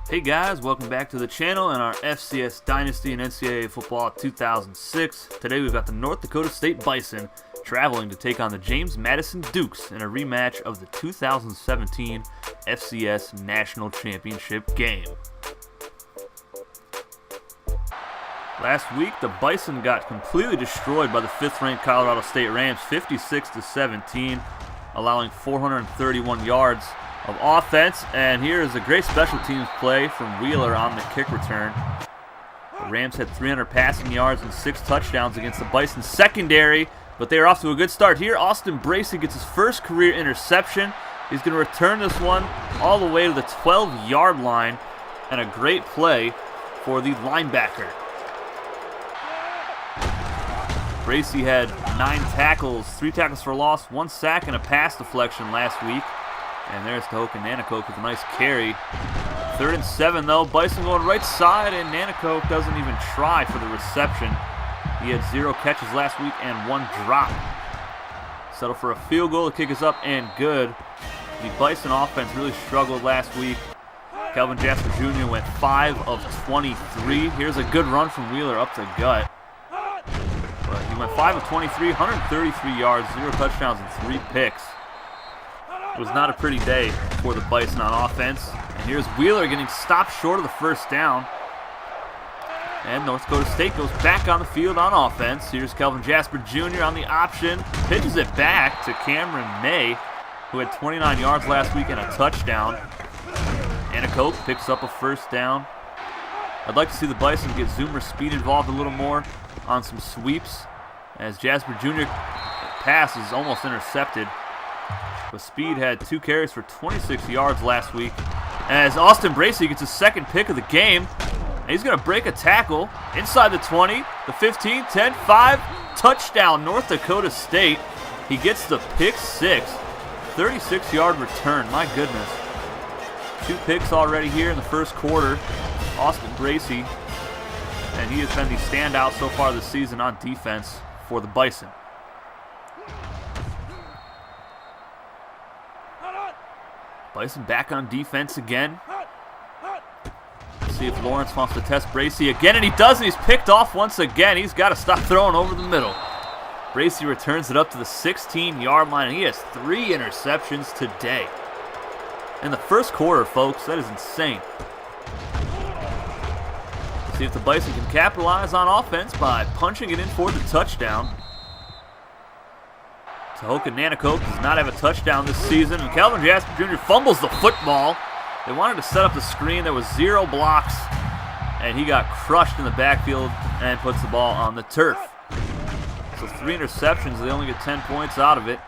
Hey guys, welcome back to the channel and our FCS Dynasty and NCAA Football 2006. Today we've got the North Dakota State Bison traveling to take on the James Madison Dukes in a rematch of the 2017 FCS National Championship game. Last week, the Bison got completely destroyed by the 5th-ranked Colorado State Rams, 56-17, allowing 431 yards of offense, and here is a great special teams play from Wheeler on the kick return. The Rams had 300 passing yards and 6 touchdowns against the Bison secondary, but they are off to a good start here. Austin Bracey gets his first career interception. He's going to return this one all the way to the 12-yard line, and a great play for the linebacker. Bracey had 9 tackles, 3 tackles for loss, 1 sack, and a pass deflection last week. And there's Dakota with a nice carry. 3rd and 7 though. Bison going right side, and Nanacoke doesn't even try for the reception. He had 0 catches last week and 1 drop. Settle for a field goal. The kick is up and good. The Bison offense really struggled last week. Calvin Jasper Jr. went 5 of 23. Here's a good run from Wheeler up the gut. But he went 5 of 23, 133 yards, 0 touchdowns, and 3 picks. It was not a pretty day for the Bison on offense. And here's Wheeler getting stopped short of the first down. And North Dakota State goes back on the field on offense. Here's Calvin Jasper Jr. on the option. Pitches it back to Cameron May, who had 29 yards last week and a touchdown. Nanacoke picks up a first down. I'd like to see the Bison get Zoomer Speed involved a little more on some sweeps, as Jasper Jr. pass is almost intercepted. But Speed had 2 carries for 26 yards last week. As Austin Bracey gets his 2nd pick of the game. And he's going to break a tackle inside the 20, the 15, 10, 5. Touchdown, North Dakota State. He gets the pick 6. 36-yard return. My goodness. 2 picks already here in the first quarter. Austin Bracey. And he has been the standout so far this season on defense for the Bison. Bison back on defense again. Let's see if Lawrence wants to test Bracey again, and he does, and he's picked off once again. He's got to stop throwing over the middle. Bracey returns it up to the 16-yard line, and he has 3 interceptions today. In the first quarter, folks, that is insane. Let's see if the Bison can capitalize on offense by punching it in for the touchdown. Dakota Nanacoke does not have a touchdown this season, and Calvin Jasper Jr. fumbles the football. They wanted to set up the screen. There was 0 blocks, and he got crushed in the backfield and puts the ball on the turf. So 3 interceptions. They only get 10 points out of it.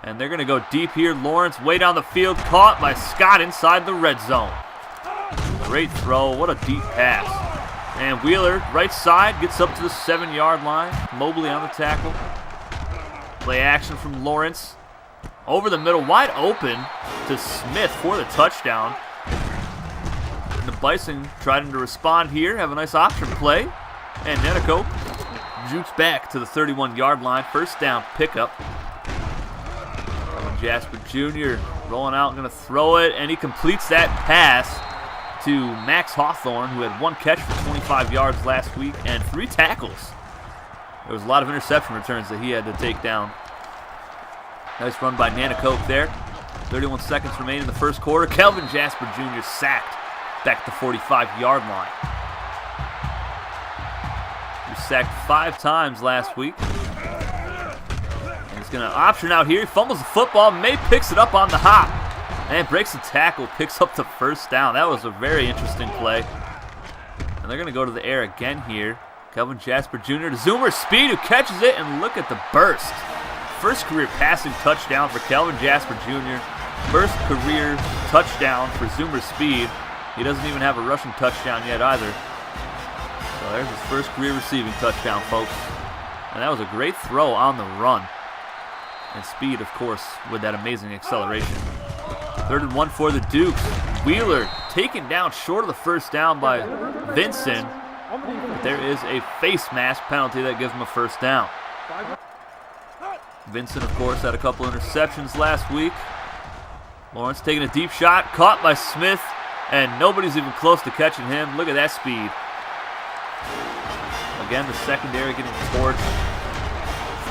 And they're going to go deep here. Lawrence way down the field, caught by Scott inside the red zone. Great throw. What a deep pass. And Wheeler, right side, gets up to the 7-yard line. Mobley on the tackle. Play action from Lawrence. Over the middle, wide open to Smith for the touchdown. And the Bison trying to respond here, have a nice option play. And Nanacoke jukes back to the 31-yard line. First down pickup. Jasper Jr. rolling out, going to throw it, and he completes that pass to Max Hawthorne, who had 1 catch for 25 yards last week and 3 tackles. There was a lot of interception returns that he had to take down. Nice run by Nanacoke there. 31 seconds remain in the first quarter. Calvin Jasper Jr. sacked back at the 45-yard line. He was sacked 5 times last week. And he's going to option out here. He fumbles the football. May picks it up on the hop and breaks the tackle, picks up the first down. That was a very interesting play. And they're going to go to the air again here. Calvin Jasper Jr. to Zoomer Speed, who catches it, and look at the burst. First career passing touchdown for Calvin Jasper Jr. First career touchdown for Zoomer Speed. He doesn't even have a rushing touchdown yet either. So there's his first career receiving touchdown, folks. And that was a great throw on the run. And Speed, of course, with that amazing acceleration. 3rd and 1 for the Dukes. Wheeler taken down short of the first down by Vincent. But there is a face mask penalty that gives him a first down. Vincent, of course, had a couple interceptions last week. Lawrence taking a deep shot, caught by Smith, And nobody's even close to catching him. Look at that speed. Again, the secondary getting torched.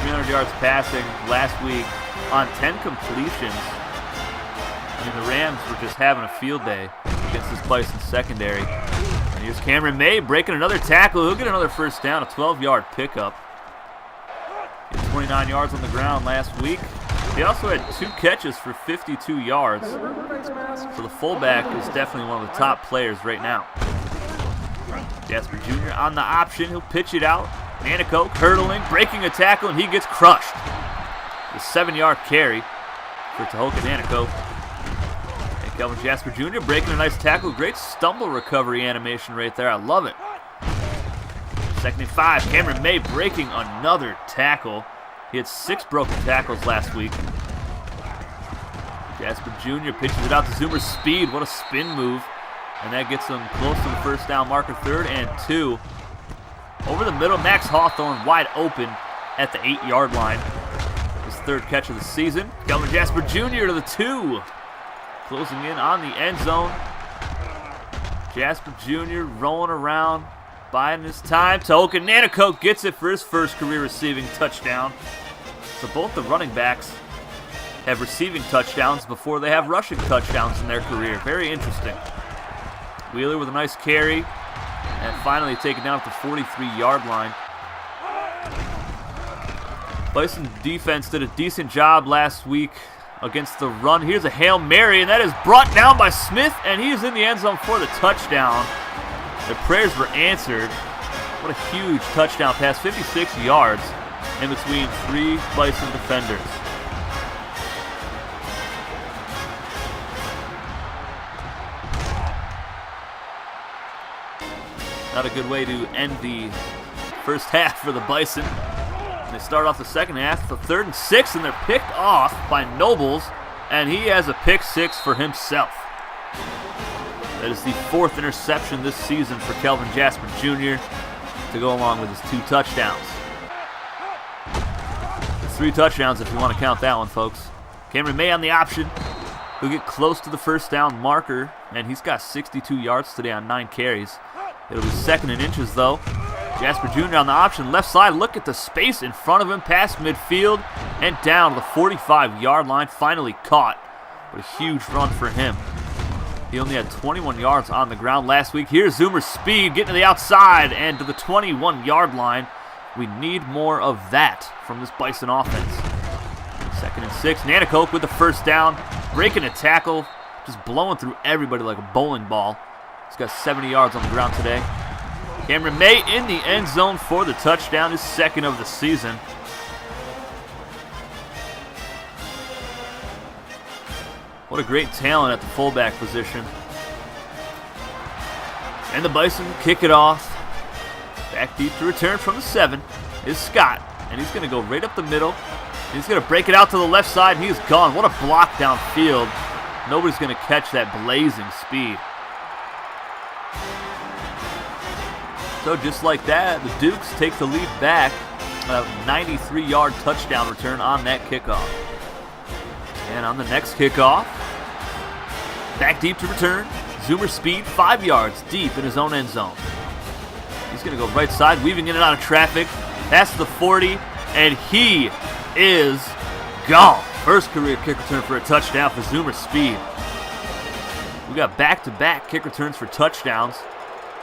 300 yards passing last week on 10 completions. I mean, the Rams were just having a field day against this Bison secondary. And here's Cameron May breaking another tackle. He'll get another first down, a 12-yard pickup. He had 29 yards on the ground last week. He also had 2 catches for 52 yards. So the fullback is definitely one of the top players right now. Jasper Jr. on the option. He'll pitch it out. Nanacoke hurdling, breaking a tackle, and he gets crushed. The 7-yard carry for Tahoka Nanacoke. And Kelvin Jasper Jr. breaking a nice tackle. Great stumble recovery animation right there. I love it. 2nd and 5. Cameron May breaking another tackle. He had 6 broken tackles last week. Jasper Jr. pitches it out to Zoomer Speed. What a spin move. And that gets them close to the first down marker. 3rd and 2. Over the middle, Max Hawthorne wide open at the 8-yard line. His 3rd catch of the season. Kelvin Jasper Jr. to the 2. Closing in on the end zone. Jasper Jr. rolling around, biding his time. Tahoka Nanacoke gets it for his first career receiving touchdown. So both the running backs have receiving touchdowns before they have rushing touchdowns in their career. Very interesting. Wheeler with a nice carry. And finally taken down at the 43-yard line. Bison defense did a decent job last week against the run. Here's a Hail Mary, and that is brought down by Smith, and he is in the end zone for the touchdown. The prayers were answered. What a huge touchdown pass, 56 yards in between 3 Bison defenders. Not a good way to end the first half for the Bison. They start off the second half, the 3rd and 6, and they're picked off by Nobles, and he has a pick 6 for himself. That is the 4th interception this season for Kelvin Jasper Jr. to go along with his 2 touchdowns. It's 3 touchdowns if you want to count that one, folks. Cameron May on the option. He'll get close to the first down marker, and he's got 62 yards today on 9 carries. It'll be 2nd and inches, though. Jasper Jr. on the option, left side. Look at the space in front of him, past midfield, and down to the 45-yard line. Finally caught. What a huge run for him. He only had 21 yards on the ground last week. Here's Zoomer Speed getting to the outside and to the 21-yard line. We need more of that from this Bison offense. 2nd and 6. Nanacoke with the first down, breaking a tackle, just blowing through everybody like a bowling ball. He's got 70 yards on the ground today. Cameron May in the end zone for the touchdown, his 2nd of the season. What a great talent at the fullback position. And the Bison kick it off. Back deep to return from the 7 is Scott. And he's going to go right up the middle. He's going to break it out to the left side, and he's gone. What a block downfield. Nobody's going to catch that blazing speed. So just like that, the Dukes take the lead back. A 93-yard touchdown return on that kickoff. And on the next kickoff, back deep to return. Zoomer Speed, 5 yards deep in his own end zone. He's going to go right side, weaving in and out of traffic. Past the 40, and he is gone. First career kick return for a touchdown for Zoomer Speed. We got back-to-back kick returns for touchdowns.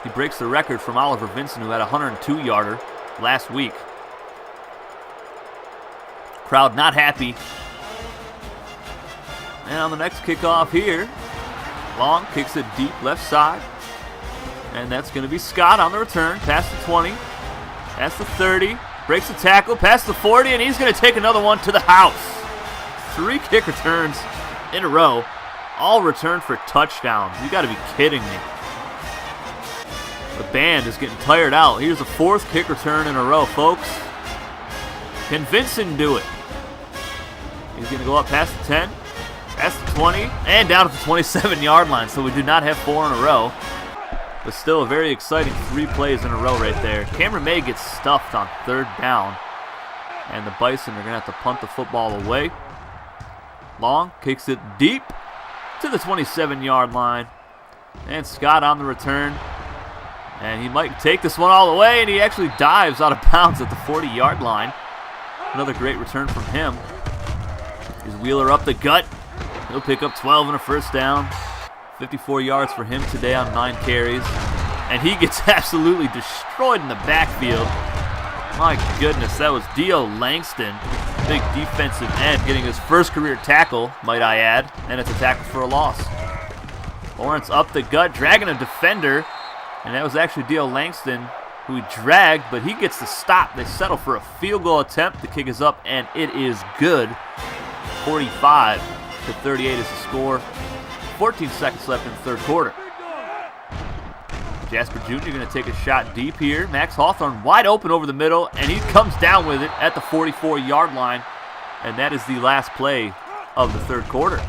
He breaks the record from Oliver Vincent, who had a 102-yarder last week. Crowd not happy. And on the next kickoff here, Long kicks it deep left side. And that's going to be Scott on the return, past the 20, past the 30, breaks the tackle, past the 40, and he's going to take another one to the house. 3 kick returns in a row, all returned for touchdowns. You got to be kidding me. The band is getting tired out. Here's the 4th kick return in a row, folks. Can Vincent do it? He's going to go up past the 10, past the 20, and down to the 27-yard line. So we do not have 4 in a row. But still a very exciting 3 plays in a row right there. Cameron May gets stuffed on 3rd down. And the Bison are going to have to punt the football away. Long kicks it deep to the 27-yard line. And Scott on the return. And he might take this one all the way, and he actually dives out of bounds at the 40-yard line. Another great return from him. Is Wheeler up the gut. He'll pick up 12 and a first down. 54 yards for him today on 9 carries. And he gets absolutely destroyed in the backfield. My goodness, that was Dio Langston. Big defensive end getting his first career tackle, might I add. And it's a tackle for a loss. Lawrence up the gut, dragging a defender. And that was actually Dio Langston who he dragged, but he gets the stop. They settle for a field goal attempt. The kick is up, and it is good. 45-38 is the score. 14 seconds left in the third quarter. Jasper Jr. going to take a shot deep here. Max Hawthorne wide open over the middle, and he comes down with it at the 44-yard line. And that is the last play of the third quarter.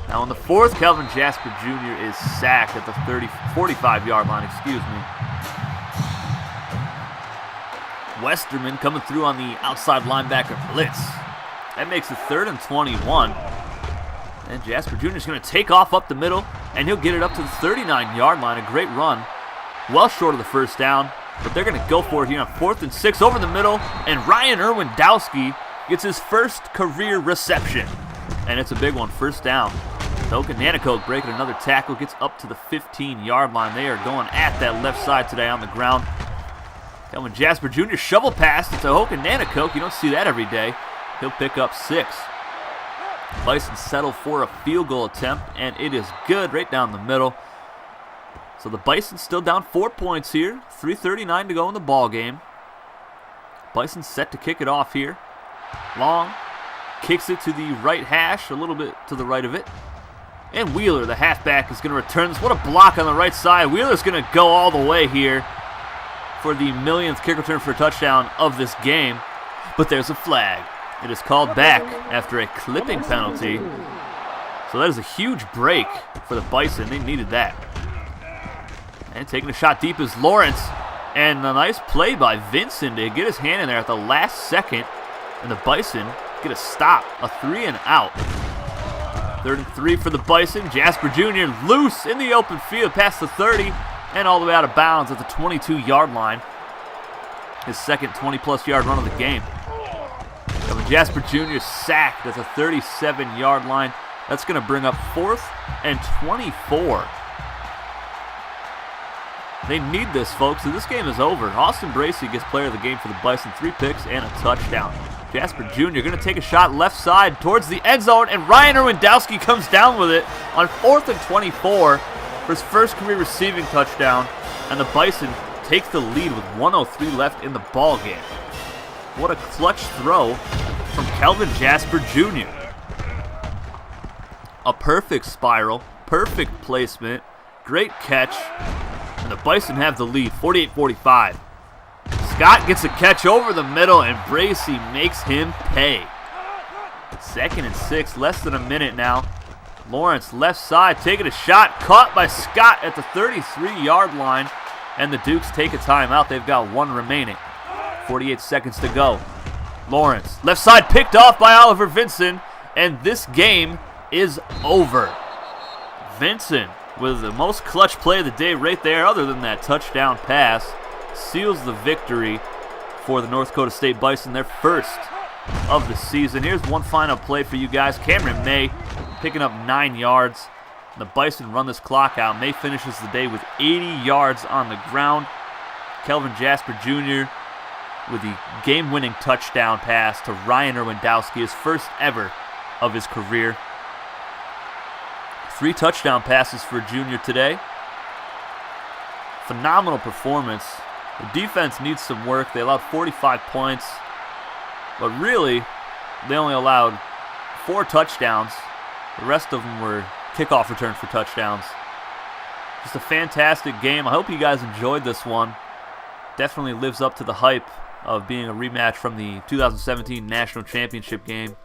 Now in the fourth, Kelvin Jasper Jr. is sacked at the 45-yard line, excuse me. Westerman coming through on the outside linebacker blitz. That makes it 3rd and 21. And Jasper Jr. is going to take off up the middle, and he'll get it up to the 39-yard line. A great run. Well short of the first down, but they're going to go for it here on 4th and 6 over the middle, and Ryan Irwin-Dowski gets his first career reception. And it's a big one, first down. Toka Nanticoke breaking another tackle, gets up to the 15-yard line. They are going at that left side today on the ground. Kelvin Jasper Jr. shovel pass to Toka Nanticoke. You don't see that every day. He'll pick up 6. Bison settle for a field goal attempt, and it is good right down the middle. So the Bison still down 4 points here. 3:39 to go in the ball game. Bison set to kick it off here. Long. Kicks it to the right hash, a little bit to the right of it. And Wheeler, the halfback, is going to return this. What a block on the right side. Wheeler's going to go all the way here for the millionth kick return for a touchdown of this game. But there's a flag. It is called back after a clipping penalty. So that is a huge break for the Bison. They needed that. And taking a shot deep is Lawrence. And a nice play by Vincent to get his hand in there at the last second. And the Bison get a stop, a 3 and out. 3rd and 3 for the Bison. Jasper Jr. loose in the open field past the 30 and all the way out of bounds at the 22-yard line. His second 20-plus yard run of the game. Kelvin Jasper Jr. sacked at the 37-yard line. That's going to bring up 4th and 24. They need this, folks, so this game is over. Austin Bracey gets player of the game for the Bison. 3 picks and a touchdown. Jasper Jr. going to take a shot left side towards the end zone, and Ryan Irwin-Dowski comes down with it on 4th and 24 for his first career receiving touchdown, and the Bison take the lead with 1:03 left in the ball game. What a clutch throw from Kelvin Jasper Jr. A perfect spiral, perfect placement, great catch, and the Bison have the lead, 48-45. Scott gets a catch over the middle, and Bracey makes him pay. 2nd and 6, less than a minute now. Lawrence left side taking a shot, caught by Scott at the 33-yard line, and the Dukes take a timeout. They've got 1 remaining. 48 seconds to go. Lawrence, left side picked off by Oliver Vincent, and this game is over. Vincent with the most clutch play of the day right there, other than that touchdown pass, seals the victory for the North Dakota State Bison, their first of the season. Here's one final play for you guys. Cameron May picking up 9 yards. The Bison run this clock out. May finishes the day with 80 yards on the ground. Kelvin Jasper Jr. with the game-winning touchdown pass to Ryan Irwin-Dowski, his first ever of his career. 3 touchdown passes for Junior today. Phenomenal performance. The defense needs some work. They allowed 45 points, but really, they only allowed 4 touchdowns. The rest of them were kickoff returns for touchdowns. Just a fantastic game. I hope you guys enjoyed this one. Definitely lives up to the hype of being a rematch from the 2017 National Championship game.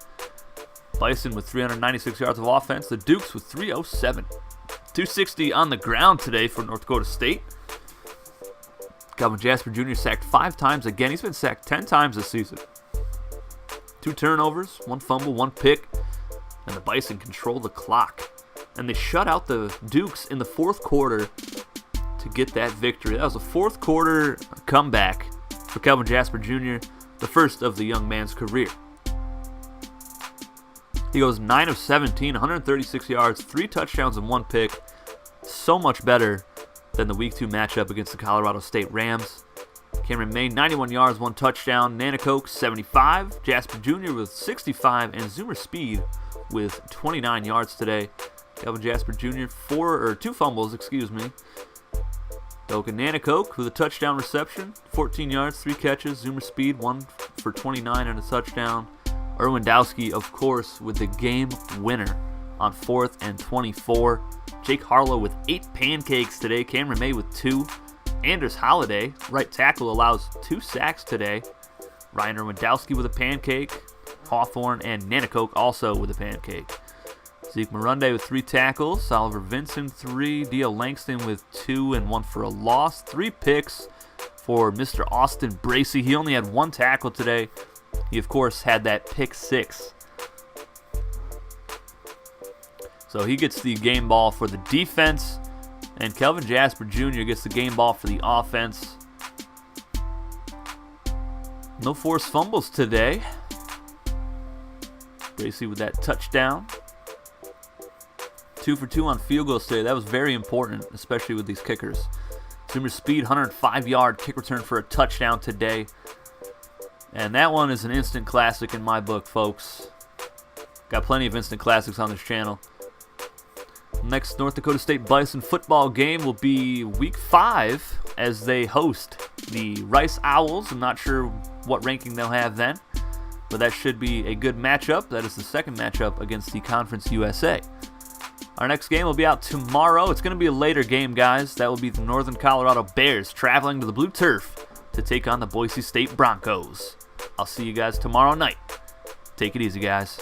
Bison with 396 yards of offense. The Dukes with 307. 260 on the ground today for North Dakota State. Kelvin Jasper Jr. sacked 5 times again. He's been sacked 10 times this season. 2 turnovers, 1 fumble, 1 pick, and the Bison control the clock. and they shut out the Dukes in the fourth quarter to get that victory. That was a fourth quarter comeback for Kelvin Jasper Jr., the first of the young man's career. He goes 9 of 17, 136 yards, 3 touchdowns, and 1 pick. So much better than the Week 2 matchup against the Colorado State Rams. Cameron May, 91 yards, 1 touchdown. Nanacoke, 75. Jasper Jr. with 65. And Zoomer Speed with 29 yards today. Kelvin Jasper Jr., 2 fumbles, Doka Nanacoke with a touchdown reception, 14 yards, 3 catches. Zoomer Speed, 1 for 29 and a touchdown. Irwindowski, of course, with the game winner on 4th and 24. Jake Harlow with 8 pancakes today. Cameron May with 2. Anders Holiday, right tackle, allows 2 sacks today. Ryan Irwindowski with a pancake. Hawthorne and Nanacoke also with a pancake. Zeke Marunde with 3 tackles. Oliver Vincent, 3. Dio Langston with 2 and 1 for a loss. 3 picks for Mr. Austin Bracey. He only had 1 tackle today. He, of course, had that pick 6. So he gets the game ball for the defense, and Kelvin Jasper Jr. gets the game ball for the offense. No forced fumbles today. Bracey with that touchdown. 2 for 2 on field goals today. That was very important, especially with these kickers. Zoomer Speed, 105-yard kick return for a touchdown today. And that one is an instant classic in my book, folks. Got plenty of instant classics on this channel. Next North Dakota State Bison football game will be Week 5 as they host the Rice Owls. I'm not sure what ranking they'll have then, but that should be a good matchup. That is the second matchup against the Conference USA. Our next game will be out tomorrow. It's going to be a later game, guys. That will be the Northern Colorado Bears traveling to the Blue Turf to take on the Boise State Broncos. I'll see you guys tomorrow night. Take it easy, guys.